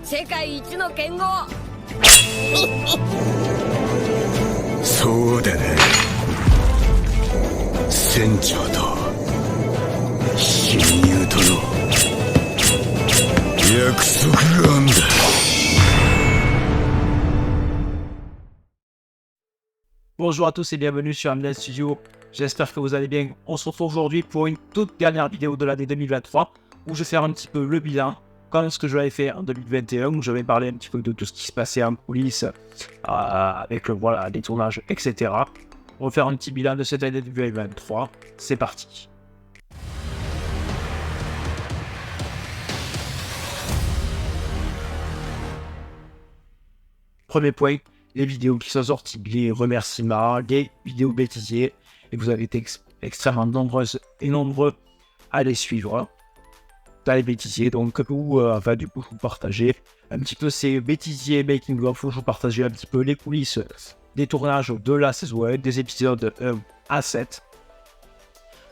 世界一の剣豪。そうだな、船長と親友との約束があんだ。Bonjour à tous et bienvenue sur Amnet Studio, j'espère que vous allez bien. On se retrouve aujourd'hui pour une toute dernière vidéo de l'année 2023 où je vais faire un petit peu le bilan, comme ce que je l'avais fait en 2021, où je vais parler un petit peu de tout ce qui se passait en coulisses, avec voilà, les tournages, etc. On va faire un petit bilan de cette année 2023, c'est parti. Premier point, les vidéos qui sont sorties, les remerciements, les vidéos bêtisiers, et vous avez été extrêmement nombreuses et nombreux à les suivre dans les bêtisiers, donc où, du coup, je vous partageais un petit peu ces bêtisiers making of, où je vous partageais un petit peu les coulisses des tournages de la saison 1, des épisodes 1 à 7,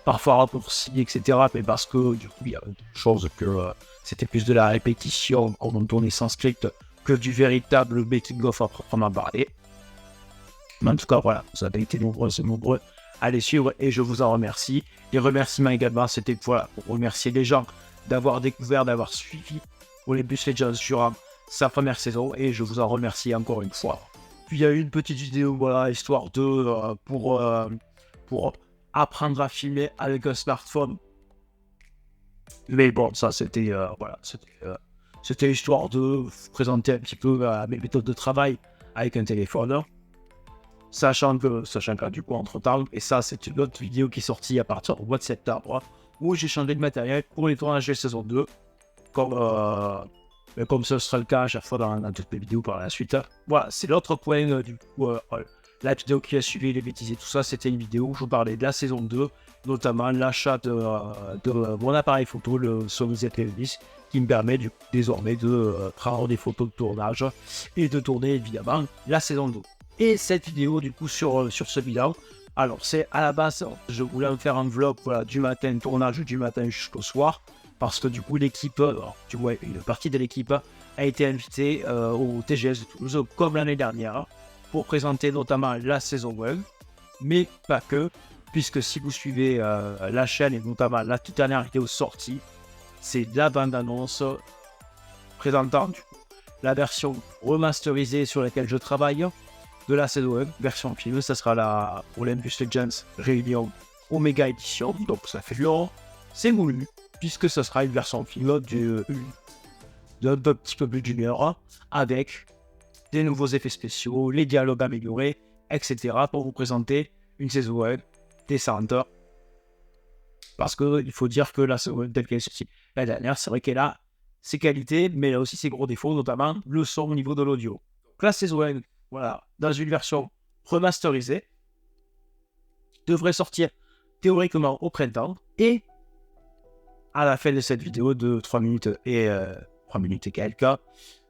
parfois raccourcis, etc., mais parce que, du coup, il y a des choses que c'était plus de la répétition, comme on tournait sans script, que du véritable making-of à proprement parler. Mais en tout cas, voilà, vous avez été nombreux à les suivre et je vous en remercie. Les remerciements également, c'était voilà, pour remercier les gens d'avoir découvert, d'avoir suivi Olympus Legends durant sa première saison et je vous en remercie encore une fois. Puis il y a eu une petite vidéo, voilà, histoire de pour apprendre à filmer avec un smartphone. Mais bon, ça c'était c'était histoire de vous présenter un petit peu mes méthodes de travail avec un téléphone. Sachant que du coup, entre-temps, et ça, c'est une autre vidéo qui est sortie à partir du mois de septembre, où j'ai changé de matériel pour les tournages de saison 2, comme ce sera le cas à chaque fois dans toutes mes vidéos par la suite. Voilà, c'est l'autre point, du coup, la vidéo qui a suivi les bêtises et tout ça, c'était une vidéo où je vous parlais de la saison 2, notamment l'achat de mon appareil photo, le Sony ZV-10, qui me permet désormais de prendre des photos de tournage et de tourner évidemment la saison 2. Et cette vidéo du coup sur ce bilan, alors c'est à la base, je voulais en faire un vlog voilà, du matin, tournage du matin jusqu'au soir, parce que du coup l'équipe, une partie de l'équipe a été invitée au TGS de Toulouse comme l'année dernière, pour présenter notamment la saison 1, mais pas que, puisque si vous suivez la chaîne et notamment la toute dernière vidéo sortie, c'est la bande-annonce présentant du coup, la version remasterisée sur laquelle je travaille de la saison 1, version film. Ça sera la Olympus Legends Réunion Omega Edition, donc ça fait long, c'est voulu, puisque ce sera une version film d'un petit peu plus d'une heure, avec des nouveaux effets spéciaux, les dialogues améliorés, etc. pour vous présenter une saison 1 décente. Parce qu'il faut dire que la saison 1 telle qu'elle est sortie la dernière, c'est vrai qu'elle a ses qualités, mais elle a aussi ses gros défauts, notamment le son au niveau de l'audio. Donc la saison 1, voilà, dans une version remasterisée, devrait sortir théoriquement au printemps, et à la fin de cette vidéo de 3 minutes et 3 minutes et quelques,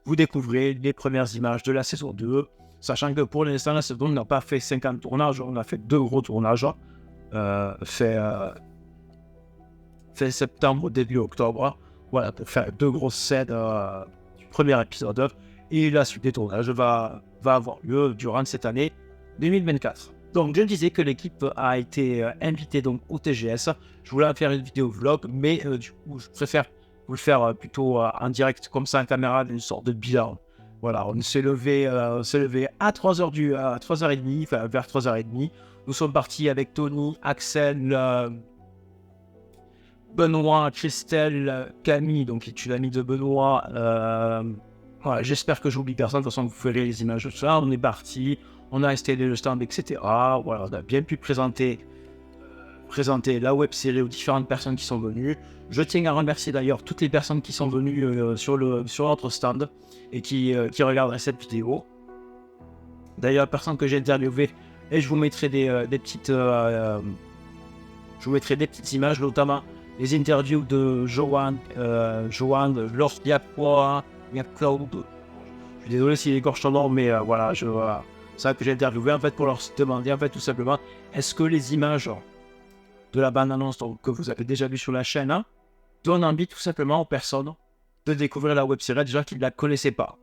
vous découvrez les premières images de la saison 2, sachant que pour l'instant, la saison 2 n'a pas fait 50 tournages, on a fait 2 gros tournages, fin septembre, début octobre, voilà, pour faire 2 grosses scènes du premier épisode, et la suite des tournages va avoir lieu durant cette année 2024. Donc je disais que l'équipe a été invitée donc au TGS, je voulais en faire une vidéo vlog, mais du coup je préfère vous le faire plutôt en direct comme ça en caméra, d'une sorte de bilan. Voilà, on s'est levé à 3h30, enfin vers 3h30, nous sommes partis avec Tony, Axel, Benoît, Christelle, Camille, donc qui est une amie de Benoît. Voilà, j'espère que j'oublie personne. De toute façon, vous ferez les images de ça. On est parti, on a installé le stand, etc. Voilà, on a bien pu présenter la web série aux différentes personnes qui sont venues. Je tiens à remercier d'ailleurs toutes les personnes qui sont venues sur notre stand et qui regarderaient cette vidéo. D'ailleurs, personne que j'ai interviewé, et je vous mettrai des petites images, notamment les interviews de Johan, Lord Yapwa, Cloud. Je suis désolé s'il écorche son nom, mais voilà, c'est ça que j'ai interviewé en fait pour leur demander en fait tout simplement, est-ce que les images de la bande-annonce que vous avez déjà vues sur la chaîne donnent envie tout simplement aux personnes de découvrir la web série déjà qu'ils ne la connaissaient pas.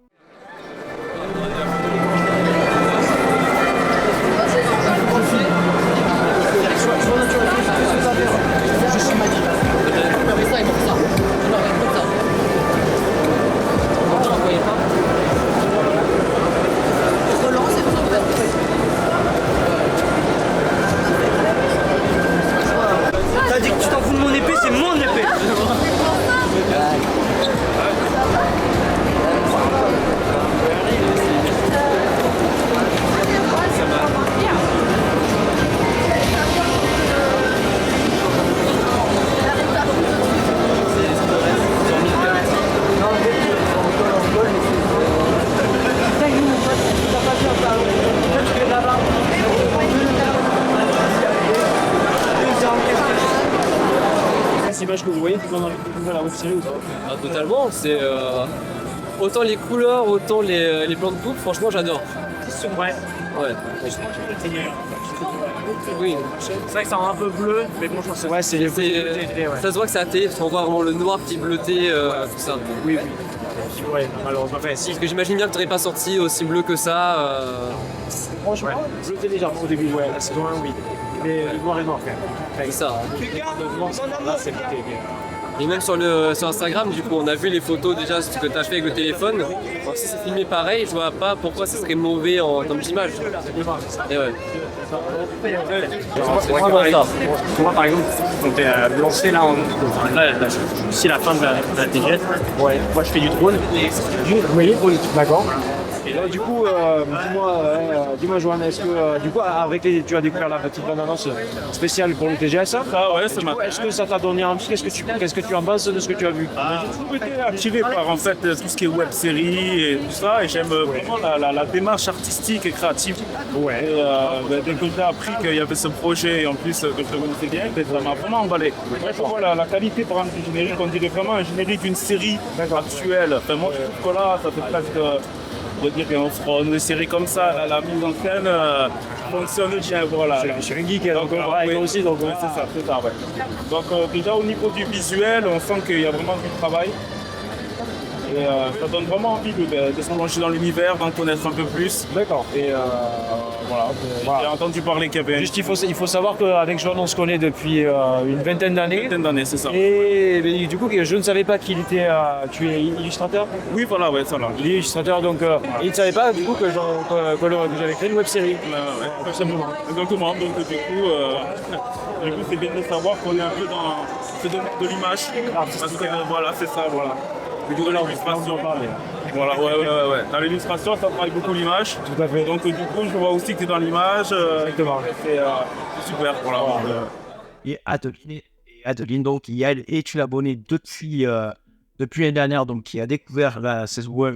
T'as dit que tu t'en fous de mon épée, c'est mon épée. Ces images que vous voyez, vous en avez découvert la web série ou pas? Ah, totalement, c'est autant les couleurs, autant les plans de coupe, franchement j'adore. Ouais. Ouais. Oui. C'est vrai que ça rend un peu bleu, mais bon, je pense que ouais, c'est les Ça se voit que c'est AT, on voit vraiment le noir qui est bleuté, tout ça. Oui, oui. Ouais, malheureusement, enfin, si. Parce que j'imagine bien que tu n'aurais pas sorti aussi bleu que ça. Franchement, bleuté légèrement au début, ouais, la saison 1, oui. Mais le noir et noir, quand même. C'est ça. Le noir, là, c'est bleuté. Et même sur Instagram, du coup, on a vu les photos déjà, ce que tu as fait avec le téléphone. Donc, si c'est filmé pareil, je vois pas pourquoi ça serait mauvais en termes d'image. Et ouais. Moi, par exemple, on t'est lancé là, d'ici la fin de la TGS. Ouais. Moi, je fais du drone. Oui, d'accord. Et là, du coup, dis-moi, Joanne, est-ce que du coup, tu as découvert la petite bande-annonce spéciale pour le TGS? Ah ouais, ça m'a. Est-ce que ça t'a donné envie? Qu'est-ce que tu en penses de ce que tu as vu? J'ai toujours été attiré par en fait tout ce qui est web série et tout ça, et j'aime vraiment la démarche artistique et créative. Ouais. Dès que j'ai appris qu'il y avait ce projet, et en plus que je le connaissais bien, ça m'a vraiment emballé. Moi, je vois la qualité par exemple du générique, on dirait vraiment un générique d'une série actuelle. Enfin, moi, je trouve que là, ça fait presque. On va dire qu'une série comme ça, la mise en scène fonctionne bien, voilà. Je suis un geek, donc ouais, aussi, donc ouais, c'est ça, ouais. Donc déjà au niveau du visuel, on sent qu'il y a vraiment du travail. Et ça donne vraiment envie de se plonger dans l'univers, d'en connaître un peu plus. D'accord. Et voilà. J'ai entendu parler qu'il y avait... Juste, il faut savoir qu'avec Joanne, on se connaît depuis une vingtaine d'années. C'est ça. Et mais, du coup, je ne savais pas qu'il était... tu es illustrateur? Oui, voilà, ouais, ça là. Il est illustrateur, donc il ne savait pas du coup que j'avais créé une web série. Ouais, tout simplement. Exactement. Donc du coup, c'est bien de savoir qu'on est un peu dans ce domaine de l'image. Parce que voilà, c'est ça, voilà. Du coup, l'illustration. Voilà, ouais. Dans l'illustration, ça travaille beaucoup l'image. Tout à fait. Donc du coup, je vois aussi que tu es dans l'image. Exactement. C'est super. Voilà. Et Adeline, donc, qui elle est une abonnée depuis l'année dernière, donc qui a découvert la saison 1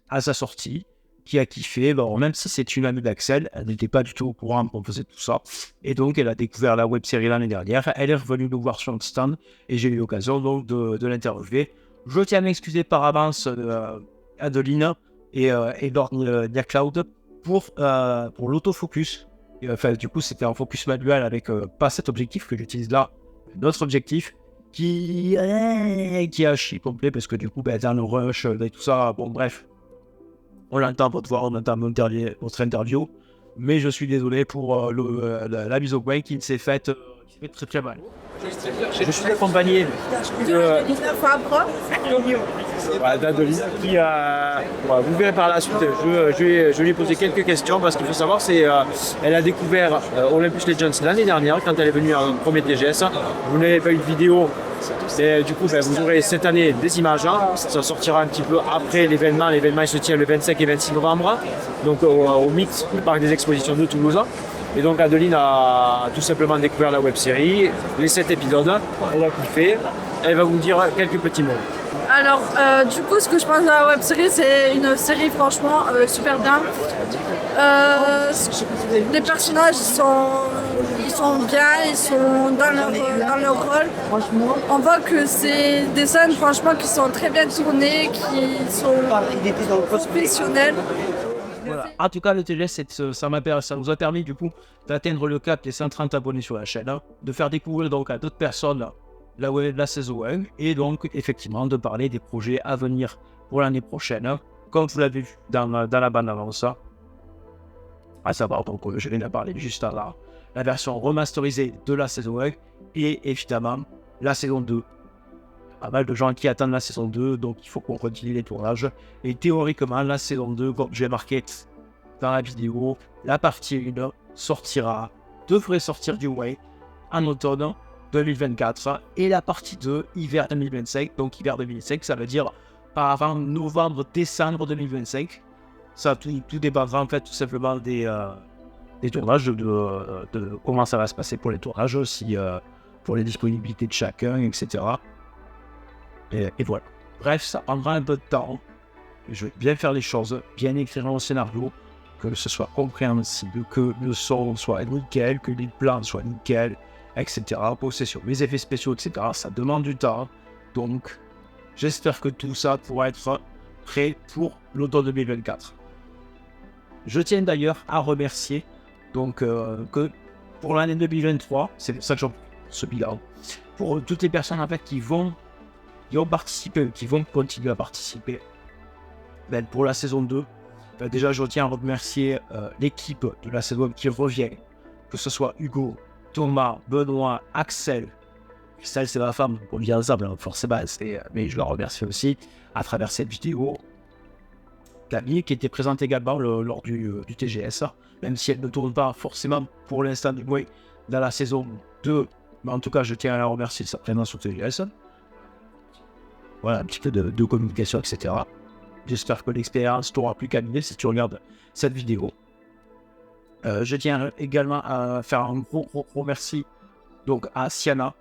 à sa sortie, qui a kiffé. Bon, même si c'est une amie d'Axel, elle n'était pas du tout au courant qu'on faisait tout ça. Et donc, elle a découvert la web série l'année dernière. Elle est revenue nous voir sur le stand et j'ai eu l'occasion donc de l'interviewer. Je tiens à m'excuser par avance Adeline et Lord Nia Cloud pour l'autofocus. Enfin, du coup, c'était un focus manuel avec pas cet objectif que j'utilise là, notre objectif qui est à chier complet parce que du coup, dans le rush et tout ça, bon, bref, on entend votre voix, on entend votre interview, mais je suis désolé pour la mise au point qui s'est faite très très mal. Je suis accompagné d'Adeline qui vous verrez par la suite, je lui ai posé quelques questions parce qu'il faut savoir, elle a découvert Olympus Legends l'année dernière quand elle est venue à un premier TGS. Vous n'avez pas eu de vidéo, du coup vous aurez cette année des images, ça sortira un petit peu après l'événement. L'événement il se tient le 25 et 26 novembre, donc au MIX, le parc des expositions de Toulouse. Et donc Adeline a tout simplement découvert la web série, les 7 épisodes, elle a kiffé, elle va vous dire quelques petits mots. Alors, du coup, ce que je pense de la web série, c'est une série franchement super bien. Les personnages, ils sont bien, ils sont dans leur rôle. On voit que c'est des scènes franchement qui sont très bien tournées, qui sont professionnelles. Voilà. En tout cas, le TGS, ça nous a permis du coup d'atteindre le cap des 130 abonnés sur la chaîne, de faire découvrir donc à d'autres personnes la saison 1 et donc effectivement de parler des projets à venir pour l'année prochaine, comme vous l'avez vu dans la bande-annonce. À savoir, donc je viens de parler juste là, la version remasterisée de la saison 1 et évidemment la saison 2. Pas mal de gens qui attendent la saison 2, donc il faut qu'on continue les tournages. Et théoriquement, la saison 2, comme j'ai marqué dans la vidéo, la partie 1 devrait sortir du moins en automne 2024 et la partie 2 hiver 2025. Donc hiver 2025, ça veut dire pas avant novembre-décembre 2025. Ça tout dépendra en fait tout simplement des tournages, de comment ça va se passer pour les tournages aussi, pour les disponibilités de chacun, etc. Et voilà. Bref, ça prendra un peu de temps. Je vais bien faire les choses, bien écrire mon scénario, que ce soit compréhensible, que le son soit nickel, que les plans soient nickel, etc. Possession, mes effets spéciaux, etc. Ça demande du temps. Donc, j'espère que tout ça pourra être prêt pour l'automne 2024. Je tiens d'ailleurs à remercier que pour l'année 2023, c'est pour ça que j'en ce bilan, pour toutes les personnes en fait qui ont participé, qui vont continuer à participer pour la saison 2. Déjà, je tiens à remercier l'équipe de la saison qui revient, que ce soit Hugo, Thomas, Benoît, Axel. Axel, c'est ma femme, on vit ensemble, hein, forcément, mais je la remercie aussi à travers cette vidéo. Camille, qui était présente également lors du TGS, même si elle ne tourne pas forcément pour l'instant du moins dans la saison 2, mais en tout cas, je tiens à la remercier de sa présence au TGS. Voilà, un petit peu de communication, etc. J'espère que l'expérience t'aura plu, Camille, si tu regardes cette vidéo. Je tiens également à faire un gros merci donc, à Sienna.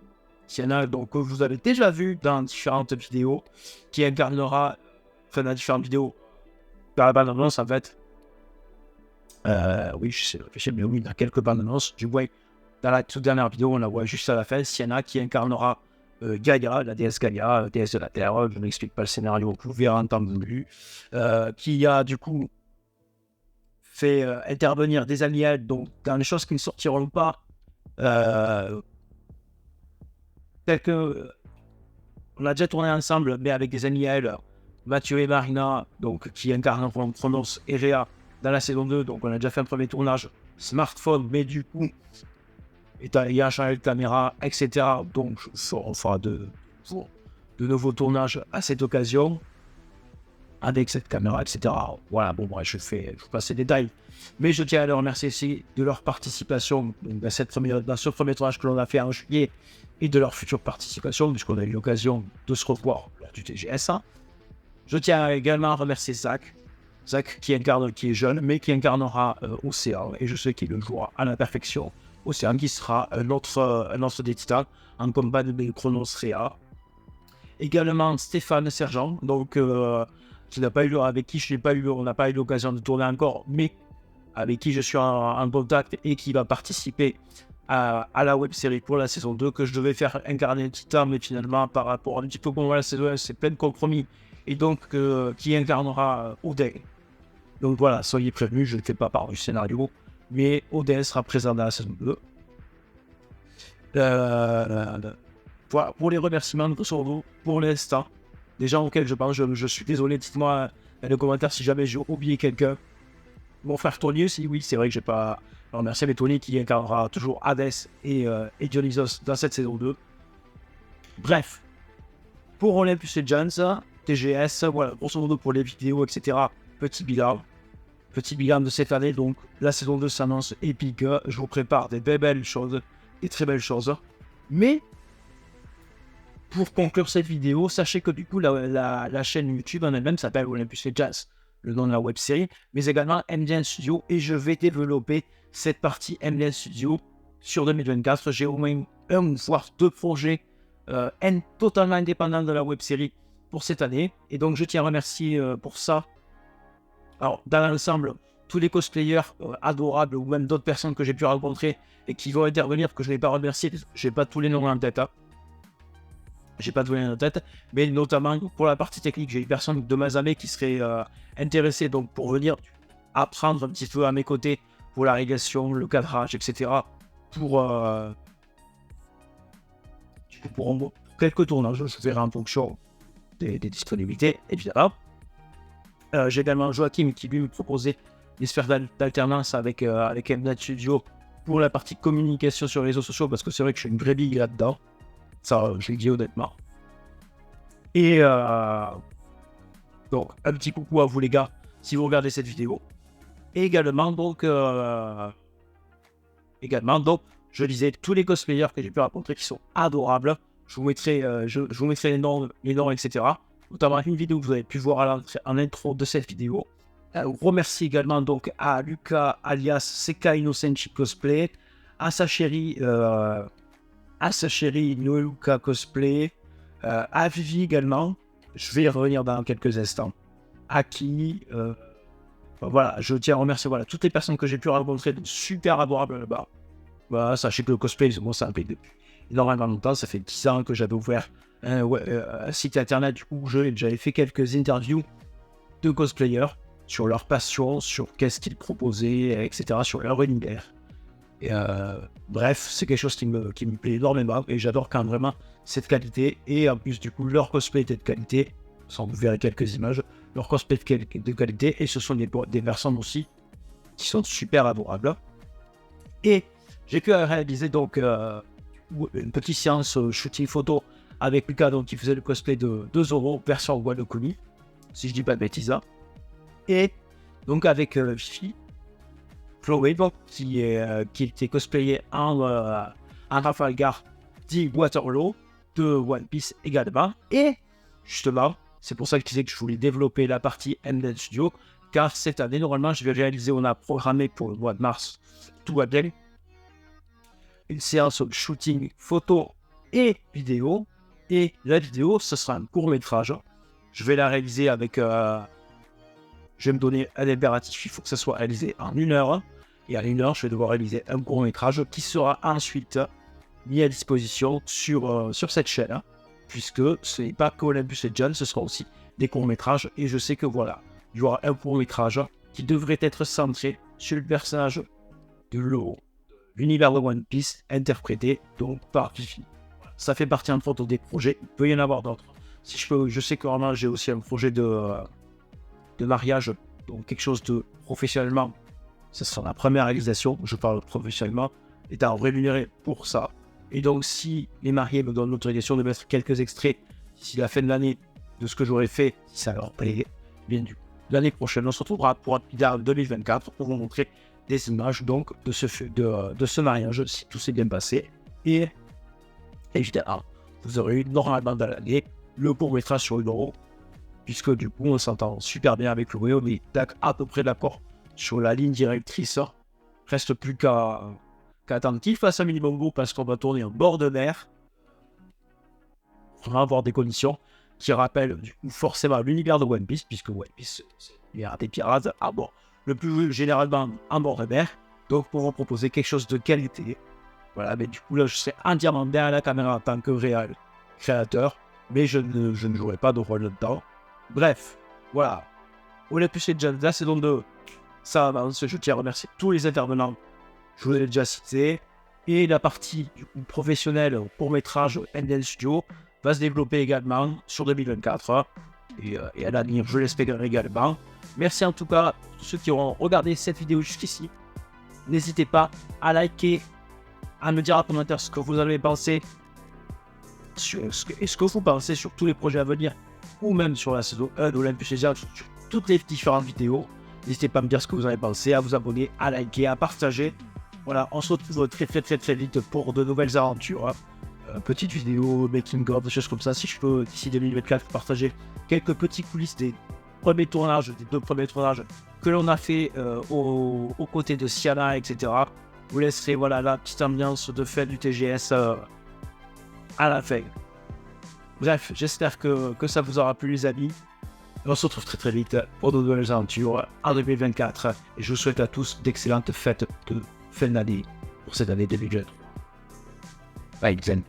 Sienna, donc, que vous avez déjà vu dans différentes vidéos, qui incarnera, enfin, dans différentes vidéos, dans la bande-annonce, en fait. Oui, je sais réfléchir, mais oui, dans quelques bandes-annonces, du moins, dans la toute dernière vidéo, on la voit juste à la fin, Sienna qui incarnera Gaïa, la déesse Gaïa, déesse de la Terre, je n'explique pas le scénario, vous verrez en temps voulu, qui a du coup fait intervenir des alliés donc, dans les choses qui ne sortiront pas, telles que on a déjà tourné ensemble, mais avec des alliés, Mathieu et Marina, donc, qui incarneront Chronos et Rhea dans la saison 2, donc on a déjà fait un premier tournage smartphone, mais du coup, ayant changé de caméra, etc. Donc, on fera de nouveaux tournages à cette occasion, avec cette caméra, etc. Voilà, bon, moi, je vous passe les détails. Mais je tiens à les remercier aussi de leur participation dans ce premier tournage que l'on a fait en juillet et de leur future participation, puisqu'on a eu l'occasion de se revoir lors du TGS. Je tiens également à remercier Zach qui est jeune, mais qui incarnera Océan, et je sais qu'il le jouera à la perfection. Océan qui sera un autre des titans en compagnie de Chronos Rhea. Également Stéphane Sergent, donc avec qui on n'a pas eu l'occasion de tourner encore, mais avec qui je suis en contact et qui va participer à la web série pour la saison 2, que je devais faire incarner un titan, mais finalement par rapport un petit peu comme la saison 1, c'est plein de compromis, et donc qui incarnera Odin. Donc voilà, soyez prévenus, je ne fais pas part du scénario, mais Odin sera présent dans la saison 2. Voilà, pour les remerciements de Sordo, pour l'instant, des gens auxquels je pense, je suis désolé, dites-moi dans les commentaires si jamais j'ai oublié quelqu'un. Mon frère Tony aussi, oui, c'est vrai que j'ai pas remercié, mais Tony qui incarnera toujours Hades et Dionysos dans cette saison 2. Bref, pour Olympus Legends, TGS, voilà, grosso modo pour les vidéos, etc. Petit bilan de cette année, donc la saison 2 s'annonce épique, je vous prépare des belles choses, des très belles choses, mais pour conclure cette vidéo, sachez que du coup la chaîne YouTube en elle-même s'appelle Olympus Legends, le nom de la web série, mais également MDN Studio, et je vais développer cette partie MDN Studio sur 2024. J'ai au moins un voire deux projets totalement indépendants de la web série pour cette année, et donc je tiens à remercier pour ça. Alors, dans l'ensemble, tous les cosplayers adorables ou même d'autres personnes que j'ai pu rencontrer et qui vont intervenir, que je n'ai pas remercié, j'ai pas tous les noms en tête. Mais notamment pour la partie technique, j'ai une personne de Mazamé qui serait intéressée donc pour venir apprendre un petit peu à mes côtés pour la régulation, le cadrage, etc. pour quelques tournages, je verrai en fonction des disponibilités, évidemment. J'ai également Joachim qui lui me proposait des sphères d'alternance avec Mnet Studio pour la partie communication sur les réseaux sociaux, parce que c'est vrai que je suis une vraie bille là-dedans. Ça, je le dis honnêtement. Et donc, un petit coucou à vous les gars, si vous regardez cette vidéo. Et également, donc, je disais tous les cosplayers que j'ai pu rencontrer qui sont adorables. Je vous mettrai les noms, etc. Notamment une vidéo que vous avez pu voir en intro de cette vidéo. Remercie également donc à Lucas alias Seka Innocenti Cosplay, à sa chérie Noeluka Cosplay, à Vivi également. Je vais y revenir dans quelques instants. À qui voilà, je tiens à remercier toutes les personnes que j'ai pu rencontrer, super adorables là-bas. Voilà, sachez que le cosplay, moi ça me plaît depuis énormément longtemps. Ça fait 10 ans que j'avais ouvert un site internet du coup, j'avais fait quelques interviews de cosplayers sur leur passion, sur qu'est-ce qu'ils proposaient, etc., sur leur univers. Et bref, c'est quelque chose qui me plaît énormément et j'adore quand vraiment cette qualité. Et en plus, du coup, leur cosplay était de qualité. Sans vous verrez quelques images, leur cosplay de qualité. Et ce sont des personnes aussi qui sont super adorables. Et j'ai pu réaliser donc une petite séance shooting photo avec Lucas, donc qui faisait le cosplay de Zoro, version Wano Kuni, si je dis pas de bêtises. Et donc avec Fifi, Chloé, qui était cosplayé en Trafalgar dit Waterloo de One Piece également. Et justement, c'est pour ça que je disais que je voulais développer la partie Mnet Studio, car cette année, normalement, je vais réaliser, on a programmé pour le mois de mars, tout va bien, une séance de shooting photo et vidéo. Et la vidéo, ce sera un court-métrage. Je vais la réaliser avec... je vais me donner un impératif, il faut que ça soit réalisé en 1 heure. Et en 1 heure, je vais devoir réaliser un court-métrage qui sera ensuite mis à disposition sur cette chaîne. Puisque ce n'est pas qu'Olympus Legends, ce sera aussi des courts-métrages. Et je sais que voilà, il y aura un court-métrage qui devrait être centré sur le personnage de Law, l'univers de One Piece, interprété donc par Fifi. Ça fait partie entre autres des projets, il peut y en avoir d'autres. Si je sais que vraiment j'ai aussi un projet de mariage, donc quelque chose de professionnellement, ce sera la première réalisation, je parle professionnellement, étant rémunéré pour ça. Et donc si les mariés me donnent l'autorisation de mettre quelques extraits d'ici la fin de l'année de ce que j'aurais fait, si ça leur plaît, bien du coup, l'année prochaine on se retrouvera pour un vidéo 2024 pour vous montrer des images donc de ce mariage, si tout s'est bien passé. Et évidemment, vous aurez eu normalement dans l'année le court-métrage sur Euro, puisque du coup on s'entend super bien avec Chloé, on est à peu près d'accord sur la ligne directrice. Reste plus qu'à attendre qu'il fasse un minimum beau parce qu'on va tourner en bord de mer. On va avoir des conditions qui rappellent du coup forcément l'univers de One Piece, puisque One Piece c'est l'univers des pirates à bord, le plus généralement en bord de mer. Donc pour vous proposer quelque chose de qualité. Voilà, mais du coup là je serai entièrement derrière la caméra en tant que réel créateur, mais je ne jouerai pas de rôle là-dedans. Bref, voilà. Olympus Legends, la saison 2, ça avance. Je tiens à remercier tous les intervenants, je vous l'ai déjà cité. Et la partie du coup, professionnelle pour métrage Mnet Studio va se développer également sur 2024. Et à l'avenir, je l'espère également. Merci en tout cas pour tous ceux qui auront regardé cette vidéo jusqu'ici. N'hésitez pas à liker, à me dire en commentaire ce que vous en avez pensé, ce que vous pensez sur tous les projets à venir, ou même sur la saison 1 d'Olympus Legends, sur toutes les différentes vidéos. N'hésitez pas à me dire ce que vous en avez pensé, à vous abonner, à liker, à partager. Voilà, on se retrouve très vite pour de nouvelles aventures. Petites vidéos, making of, des choses comme ça. Si je peux, d'ici 2024, partager quelques petits coulisses des premiers tournages, des 2 premiers tournages que l'on a fait aux côtés de Siana, etc. Vous laisserez voilà, la petite ambiance de fête du TGS à la fin. Bref, j'espère que ça vous aura plu les amis. On se retrouve très vite pour de nouvelles aventures en 2024. Et je vous souhaite à tous d'excellentes fêtes de fin d'année pour cette année 2023. Bye, Zen.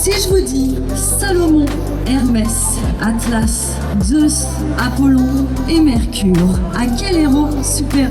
Si je vous dis Salomon, Hermès, Atlas, Zeus, Apollon et Mercure, à quel héros super